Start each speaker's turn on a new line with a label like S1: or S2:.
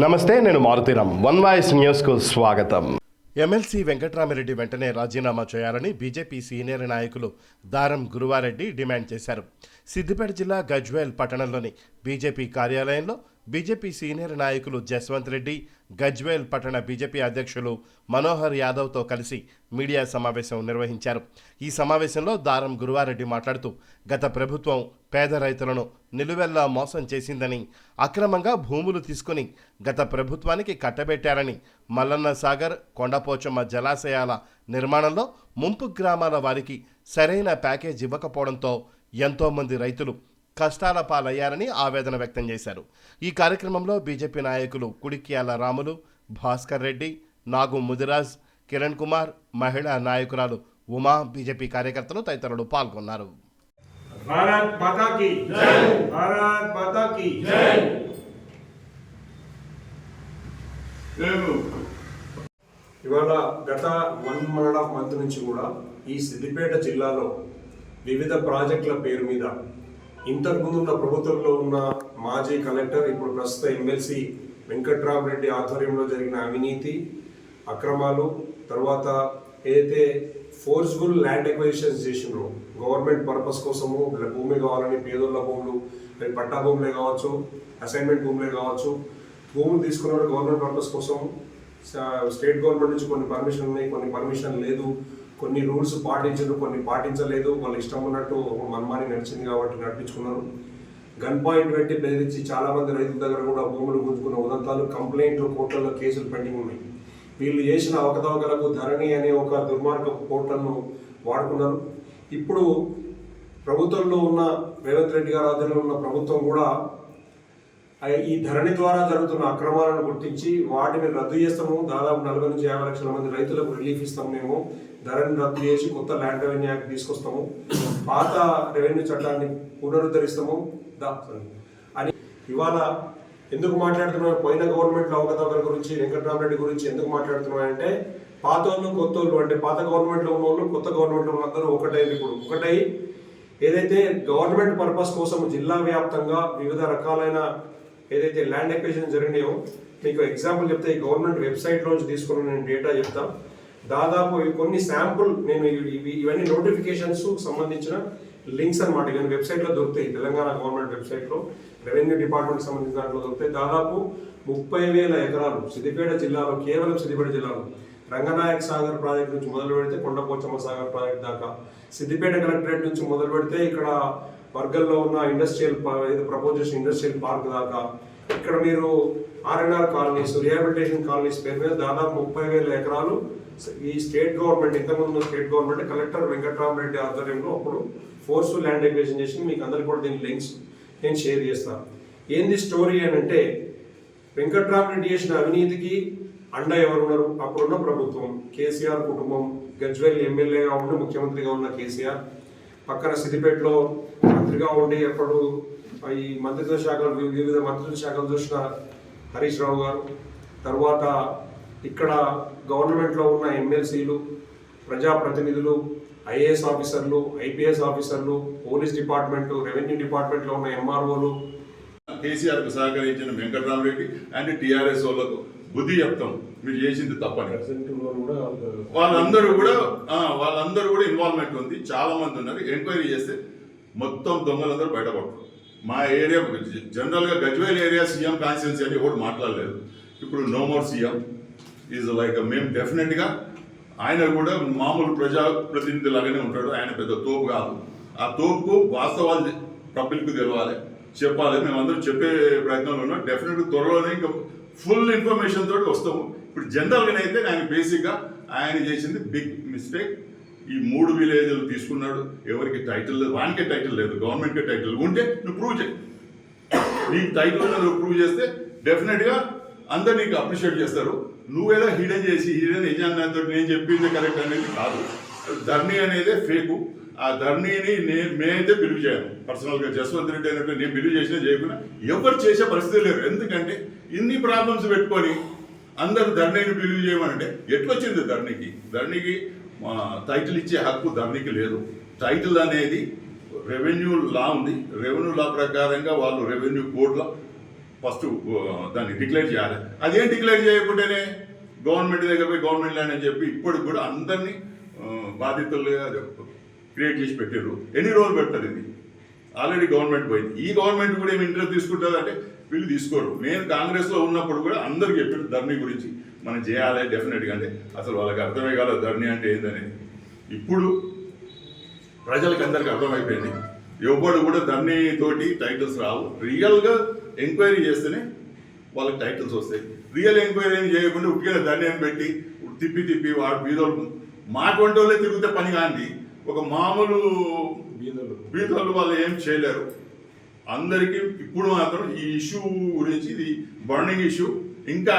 S1: నమస్తే, నేను Maruthi Ram. One voice న్యూస్కు స్వాగతం. ఎమ్మెల్సీ వెంకట్రామిరెడ్డి వెంటనే రాజీనామా చేయాలని బీజేపీ సీనియర్ నాయకులు దారం గురువారెడ్డి డిమాండ్ చేశారు. సిద్దిపేట జిల్లా గజ్వేల్ పట్టణంలోని బీజేపీ కార్యాలయంలో బీజేపీ సీనియర్ నాయకులు జస్వంత్ రెడ్డి, గజ్వేల్ పట్టణ బీజేపీ అధ్యక్షులు మనోహర్ యాదవ్తో కలిసి మీడియా సమావేశం నిర్వహించారు. ఈ సమావేశంలో దారం గురువారెడ్డి మాట్లాడుతూ గత ప్రభుత్వం పేద రైతులను నిలువెల్లా మోసం చేసిందని, అక్రమంగా భూములు తీసుకుని గత ప్రభుత్వానికి కట్టబెట్టారని, మల్లన్న సాగర్, కొండపోచమ్మ జలాశయాల నిర్మాణంలో ముంపు గ్రామాల వారికి సరైన ప్యాకేజ్ ఇవ్వకపోవడంతో ఎంతోమంది రైతులు కష్టాల పాలయ్యారని ఆవేదన వ్యక్తం చేశారు. ఈ కార్యక్రమంలో బీజేపీ నాయకులు కుడిక్యాల రాములు, భాస్కర్ రెడ్డి, నాగు ముదిరాజ్, కిరణ్ కుమార్, మహిళా నాయకురాలు ఉమా, బీజేపీ కార్యకర్తలు తదితరులు పాల్గొన్నారు.
S2: భారత్ మాతా కీ జై, భారత్ మాతా కీ జై. ఇవాళ గత 1.5 మంత్ నుంచి కూడా ఈ సిద్దిపేట జిల్లాలో వివిధ ప్రాజెక్టుల పేరు మీద ఇంతకుముందు ఉన్న ప్రభుత్వంలో ఉన్న మాజీ కలెక్టర్, ఇప్పుడు ప్రస్తుత ఎమ్మెల్సీ వెంకట్రామిరెడ్డి ఆధ్వర్యంలో జరిగిన అవినీతి, అక్రమాలు, తర్వాత ఏదైతే ఫోర్స్ఫుల్ ల్యాండ్ ఎక్విజిషన్స్ చేసినారో గవర్నమెంట్ పర్పస్ కోసము భూమి కావాలని, పేదోళ్ళ భూములు, పట్టా భూములే కావచ్చు, అసైన్మెంట్ భూములే కావచ్చు, భూములు తీసుకున్న గవర్నమెంట్ పర్పస్ కోసం స్టేట్ గవర్నమెంట్ నుంచి కొన్ని పర్మిషన్ ఉన్నాయి, కొన్ని పర్మిషన్ లేదు, కొన్ని రూల్స్ పాటించారు, కొన్ని పాటించలేదు, వాళ్ళు ఇష్టం ఉన్నట్టు మనమాని నడిచింది కాబట్టి నడిపించుకున్నారు. గన్ పాయింట్ పెట్టి బెదిరించి చాలామంది రైతుల దగ్గర కూడా భూములు గుంజుకున్న ఉదంతాలు, కంప్లైంట్లు, కోర్టులలో కేసులు పెండింగ్ ఉన్నాయి. వీళ్ళు చేసిన అవకతవకలకు ధరణి అనే ఒక దుర్మార్గపు పోర్టల్ను వాడుకున్నారు. ఇప్పుడు ప్రభుత్వంలో ఉన్న రేవంత్ రెడ్డి గారి ఆధ్వర్యంలో ఉన్న ప్రభుత్వం కూడా ఈ ధరణి ద్వారా జరుగుతున్న అక్రమాలను గుర్తించి వాటిని రద్దు చేస్తాము. దాదాపు 40 నుంచి 50 లక్షల మంది రైతులకు రిలీఫ్ ఇస్తాము. మేము ధరణి రద్దు చేసి కొత్త ల్యాండ్ రెవెన్యూ యాక్ట్ తీసుకొస్తాము, పాత రెవెన్యూ చట్టాన్ని పునరుద్ధరిస్తాము అని ఇవాళ ఎందుకు మాట్లాడుతున్నాం? పోయిన గవర్నమెంట్లో అవకతవకల గురించి, వెంకట్రామిరెడ్డి గురించి ఎందుకు మాట్లాడుతున్నామంటే, పాత వాళ్ళు కొత్త వాళ్ళు, అంటే పాత గవర్నమెంట్లో ఉన్న వాళ్ళు కొత్త గవర్నమెంట్లో ఉన్న అందరూ ఒకటైంది. ఇప్పుడు ఒకటై ఏదైతే గవర్నమెంట్ పర్పస్ కోసం జిల్లా వ్యాప్తంగా వివిధ రకాలైన ఏదైతే ల్యాండ్ ఎక్విజిషన్ జరిగినాయో, మీకు ఎగ్జాంపుల్ చెప్తే ఈ గవర్నమెంట్ వెబ్సైట్లోంచి తీసుకుని నేను డేటా చెప్తా. దాదాపు కొన్ని శాంపుల్ నేను ఇవన్నీ నోటిఫికేషన్స్ సంబంధించిన లింక్స్ అనమాట. ఇవన్నీ వెబ్సైట్లో దొరుకుతాయి. తెలంగాణ గవర్నమెంట్ వెబ్సైట్లో రెవెన్యూ డిపార్ట్మెంట్ సంబంధించిన దాంట్లో దొరుకుతాయి. దాదాపు 30,000 ఎకరాలు సిద్దిపేట జిల్లాలో, కేవలం సిద్దిపేట జిల్లాలో రంగనాయక సాగర్ ప్రాజెక్ట్ నుంచి మొదలు పెడితే కొండపోచమ్మ సాగర్ ప్రాజెక్ట్ దాకా, సిద్దిపేట కలెక్టరేట్ నుంచి మొదలు పెడితే ఇక్కడ వర్గల్లో ఉన్న ఇండస్ట్రియల్ ప్రపోజ్ చేసిన ఇండస్ట్రియల్ పార్క్ దాకా, ఇక్కడ మీరు ఆర్ఎన్ఆర్ కాలనీస్, రిహాబిలిటేషన్ కాలనీస్ పేరు మీద దాదాపు 30,000 ఎకరాలు ఈ స్టేట్ గవర్నమెంట్, ఇంతకుముందు స్టేట్ గవర్నమెంట్ కలెక్టర్ వెంకట్రామిరెడ్డి ఆధ్వర్యంలో అప్పుడు ఫోర్స్ఫుల్ ల్యాండ్ ఎక్విజిషన్ చేసి మీకు అందరికీ కూడా దీని లింక్స్ నేను షేర్ చేస్తాను. ఏంది స్టోరీ అని అంటే, వెంకట్రామిరెడ్డి చేసిన అవినీతికి అండ ఎవరున్నారు? అప్పుడున్న ప్రభుత్వం, కేసీఆర్ కుటుంబం, గజ్వేల్ ఎమ్మెల్యేగా ఉండి ముఖ్యమంత్రిగా ఉన్న కేసీఆర్, పక్కన సిద్దిపేటలో మంత్రిగా ఉండి అప్పుడు ఈ మంత్రిత్వ శాఖలు, వివిధ మంత్రిత్వ శాఖలు చూసిన హరీష్ రావు గారు, తర్వాత ఇక్కడ గవర్నమెంట్లో ఉన్న ఎమ్మెల్సీలు, ప్రజాప్రతినిధులు, ఐఏఎస్ ఆఫీసర్లు, ఐపీఎస్ ఆఫీసర్లు, పోలీస్ డిపార్ట్మెంటు, రెవెన్యూ డిపార్ట్మెంట్లో ఉన్న ఎంఆర్ఓలు,
S3: కేసీఆర్కు సహకరించిన వెంకట్రామిరెడ్డి అండ్ టీఆర్ఎస్ వాళ్ళకు బుద్ధి చెప్తాం, మీరు చేసింది తప్పని. వాళ్ళందరూ కూడా ఇన్వాల్వ్మెంట్ ఉంది. చాలా మంది ఉన్నారు. ఎంక్వైరీ చేస్తే మొత్తం దొంగలందరూ బయటపడతారు. మా ఏరియా జనరల్గా గజ్వేల్ ఏరియా సీఎం కాన్స్టిట్యున్సీ అని కూడా మాట్లాడలేదు. ఇప్పుడు no more CM is like మేము డెఫినెట్గా ఆయన కూడా మామూలు ప్రజాప్రతినిధి లాగానే ఉంటాడు. ఆయన పెద్ద తోపు కాదు. ఆ తోపుకు వాస్తవాలు పబ్లిక్కు తెలవాలి, చెప్పాలి. మేమందరూ చెప్పే ప్రయత్నంలో ఉన్నాం. డెఫినెట్గా త్వరలోనే ఇంకా ఫుల్ ఇన్ఫర్మేషన్ తోటి వస్తాము. ఇప్పుడు జనరల్గా అయితే ఆయన బేసిక్గా ఆయన చేసింది బిగ్ మిస్టేక్. ఈ 3 విలేజ్లు తీసుకున్నాడు. ఎవరికి టైటిల్ లేదు, వానికే టైటిల్ లేదు, గవర్నమెంట్కే టైటిల్ ఉంటే నువ్వు ప్రూవ్ చేయి. నీకు టైటిల్ నువ్వు ప్రూవ్ చేస్తే డెఫినెట్గా అందరు నీకు అప్రిషియేట్ చేస్తారు. నువ్వేదో హిడెన్ చేసి యజమానితో నేను చెప్పింది కరెక్ట్ అనేది కాదు. ధర్నీ అనేది ఫేకు. ఆ ధర్నీని మేమైతే బిలీవ్ చేయను. పర్సనల్గా జస్వంత్ రెడ్డి అయినట్టు నేను బిలీవ్ చేసినా చేయకుండా ఎవరు చేసే పరిస్థితి లేరు. ఎందుకంటే ఇన్ని ప్రాబ్లమ్స్ పెట్టుకొని అందరూ ధర్నీని బిలీవ్ చేయమనంటే ఎట్లొచ్చింది ధర్నీకి టైటిల్ ఇచ్చే హక్కు ధర్నీకి లేదు. టైటిల్ అనేది రెవెన్యూ లా ఉంది. రెవెన్యూ లా ప్రకారంగా వాళ్ళు రెవెన్యూ కోడ్లో ఫస్ట్ దాన్ని డిక్లేర్ చేయాలి. అదేం డిక్లేర్ చేయకుండానే గవర్నమెంట్ దగ్గర పోయి గవర్నమెంట్ ల్యాండ్ అని చెప్పి ఇప్పటికి కూడా అందరినీ బాధితులుగా క్రియేట్ చేసి పెట్టారు. ఎన్ని రోజులు పెడతారు ఇది? ఆల్రెడీ గవర్నమెంట్ పోయింది. ఈ గవర్నమెంట్ కూడా ఏమి ఇంట్రెస్ట్ తీసుకుంటుంది అంటే వీళ్ళు తీసుకోరు. నేను కాంగ్రెస్లో ఉన్నప్పుడు కూడా అందరికి చెప్పారు ధరణి గురించి మనం చేయాలి డెఫినెట్గా. అంటే అసలు వాళ్ళకి అర్థమే కాలేదు ధరణి అంటే ఏందనేది. ఇప్పుడు ప్రజలకు అందరికి అర్థమైపోయింది. ఎవరు కూడా ధరణి తోటి టైటిల్స్ రావు. రియల్గా ఎంక్వైరీ చేస్తేనే వాళ్ళకి టైటిల్స్ వస్తాయి. రియల్ ఎంక్వైరీ చేయకుండా ఉట్టిగా ధరణి అని పెట్టి తిప్పి వాడు బీదోళ్ళు మాటువంటి వాళ్ళే తిరిగితే పని కాంది. ఒక మామూలు బీదోళ్ళు వాళ్ళు ఏం చేయలేరు. అందరికీ ఇప్పుడు మాత్రం ఈ ఇష్యూ గురించి, ఇది బర్నింగ్ ఇష్యూ ఇంకా